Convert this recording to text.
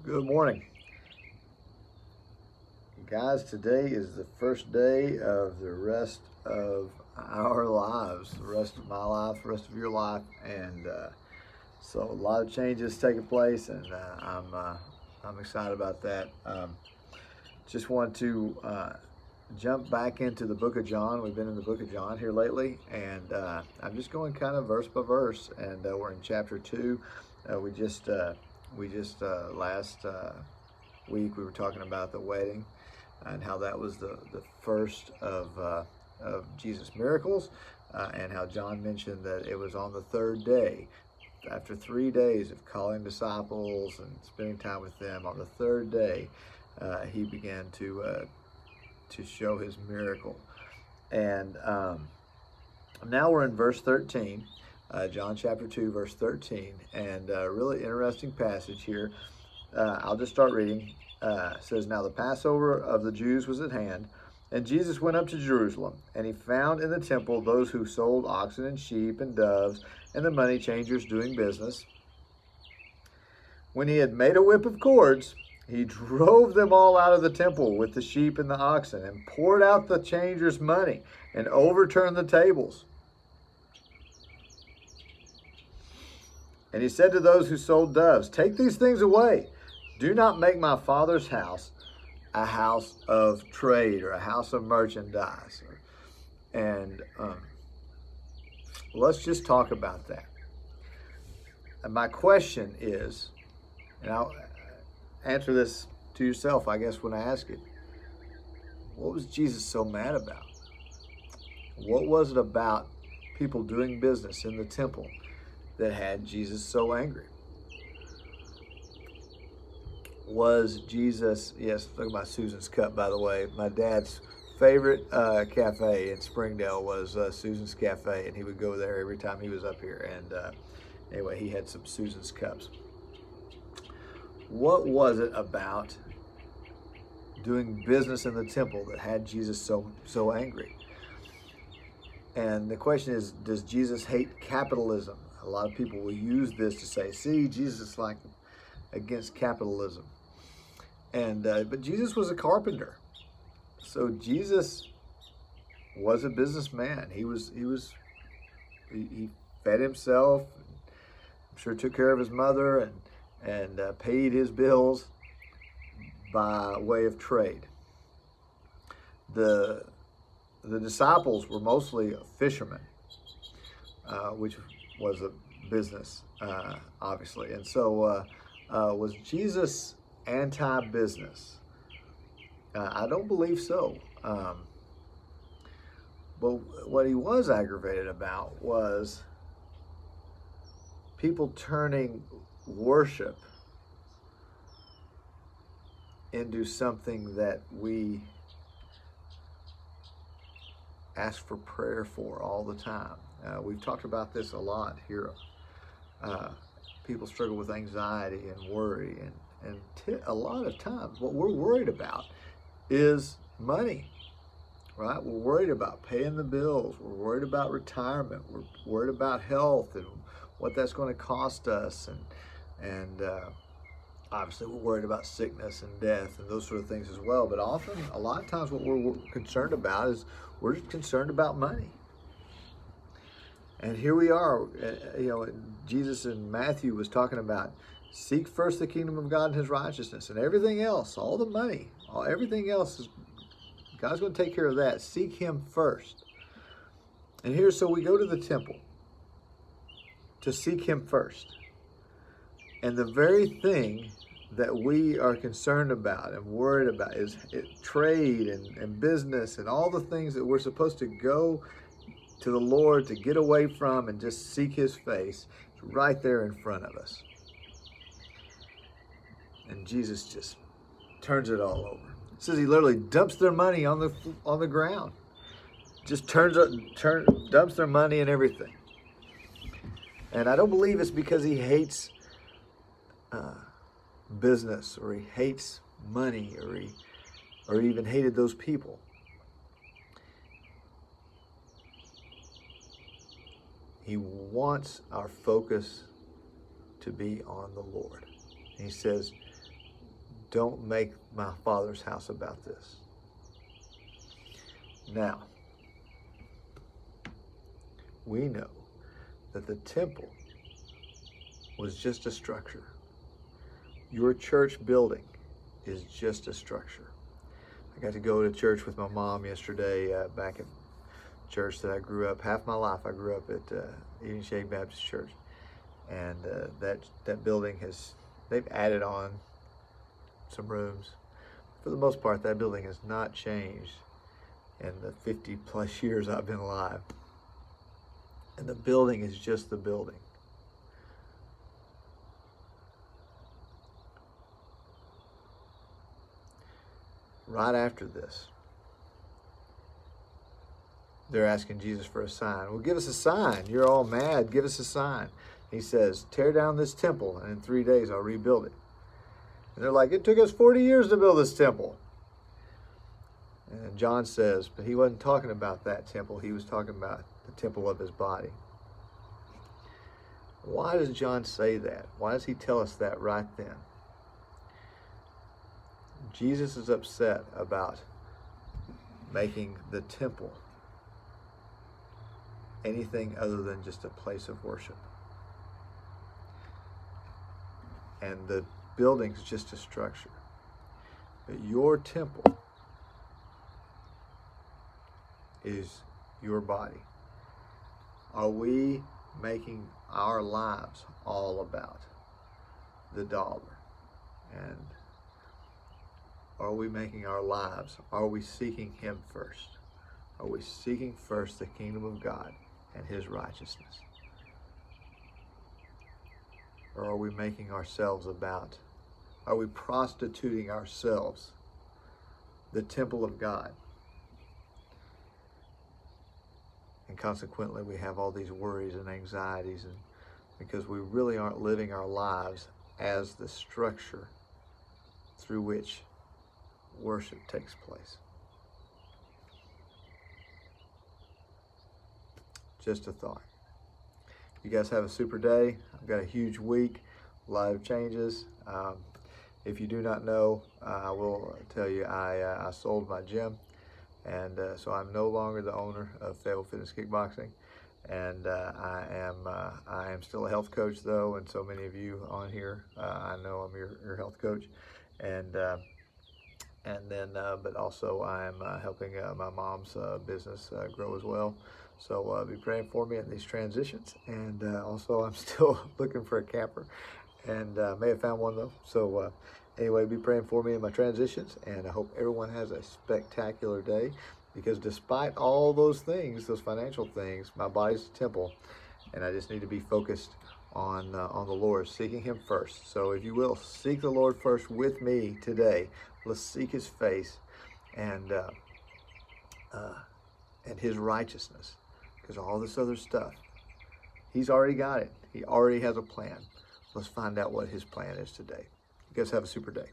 Good morning. Guys, today is the first day of the rest of our lives, the rest of my life, the rest of your life, and so a lot of changes taking place, and I'm excited about that. Just want to jump back into the book of John. We've been in the book of John here lately, and I'm just going kind of verse by verse, and we're in chapter 2. We just last week we were talking about the wedding and how that was the first of Jesus' miracles, and how John mentioned that it was on the third day, after 3 days of calling disciples and spending time with them. On the third day, he began to show his miracle. And now we're in verse 13, John chapter 2, verse 13, and a really interesting passage here. I'll just start reading. It says, "Now the Passover of the Jews was at hand, and Jesus went up to Jerusalem, and he found in the temple those who sold oxen and sheep and doves, and the money changers doing business. When he had made a whip of cords, he drove them all out of the temple with the sheep and the oxen, and poured out the changers' money, and overturned the tables. And he said to those who sold doves, 'Take these things away. Do not make my Father's house a house of trade,'" or a house of merchandise. And let's just talk about that. And my question is, and I'll answer this to yourself, I guess, when I ask it, what was Jesus so mad about? What was it about people doing business in the temple that had Jesus so angry? Was Jesus, yes, look at my Susan's cup, by the way. My dad's favorite cafe in Springdale was Susan's Cafe, and he would go there every time he was up here. And anyway, he had some Susan's cups. What was it about doing business in the temple that had Jesus so angry? And the question is, does Jesus hate capitalism? A lot of people will use this to say, see, Jesus is like against capitalism. And but Jesus was a carpenter, so Jesus was a businessman. He fed himself. I'm sure took care of his mother and paid his bills by way of trade. The disciples were mostly fishermen, which was a business, obviously. And so was Jesus anti-business? I don't believe so. But what he was aggravated about was people turning worship into something that we ask for prayer for all the time. We've talked about this a lot here. People struggle with anxiety and worry, and a lot of times what we're worried about is money, right? We're worried about paying the bills. We're worried about retirement. We're worried about health and what that's going to cost us, and obviously we're worried about sickness and death and those sort of things as well. But often, a lot of times, what we're concerned about is we're concerned about money. And here we are, Jesus in Matthew was talking about, seek first the kingdom of God and his righteousness, and everything else, all the money, everything else, God's going to take care of that. Seek him first. And here, so we go to the temple to seek him first. And the very thing that we are concerned about and worried about is trade and business and all the things that we're supposed to go to the Lord to get away from and just seek his face. It's right there in front of us. And Jesus just turns it all over. It says he literally dumps their money on the ground. Just dumps their money and everything. And I don't believe it's because he hates business, or he hates money, or even hated those people. He wants our focus to be on the Lord. And he says, don't make my Father's house about this. Now, we know that the temple was just a structure. Your church building is just a structure. I got to go to church with my mom yesterday back at church that I grew up. Half my life I grew up at Eden Shade Baptist Church. And that building they've added on some rooms. For the most part, that building has not changed in the 50 plus years I've been alive. And the building is just the building. Right after this, they're asking Jesus for a sign. Well, give us a sign. You're all mad. Give us a sign. He says, tear down this temple, and in 3 days I'll rebuild it. And they're like, it took us 40 years to build this temple. And John says, but he wasn't talking about that temple. He was talking about the temple of his body. Why does John say that? Why does he tell us that right then? Jesus is upset about making the temple anything other than just a place of worship. And the building's just a structure. But your temple is your body. Are we making our lives all about the dollar? And are we making our lives, are we seeking Him first? Are we seeking first the kingdom of God and His righteousness? Or are we making ourselves about, are we prostituting ourselves, the temple of God? And consequently, we have all these worries and anxieties, and because we really aren't living our lives as the structure through which worship takes place. Just a thought. You guys have a super day. I've got a huge week, a lot of changes. If you do not know, I will tell you I sold my gym, and so I'm no longer the owner of Fayetteville Fitness Kickboxing. And I am still a health coach though, and so many of you on here, I know I'm your health coach, and then but also I'm helping my mom's business grow as well. So be praying for me in these transitions, and also I'm still looking for a camper, and may have found one though. So anyway, be praying for me in my transitions, and I hope everyone has a spectacular day, because despite all those things, those financial things, my body's a temple, and I just need to be focused on the Lord, seeking Him first. So if you will, seek the Lord first with me today. Let's seek His face and His righteousness, because all this other stuff, He's already got it. He already has a plan. Let's find out what His plan is today. You guys have a super day.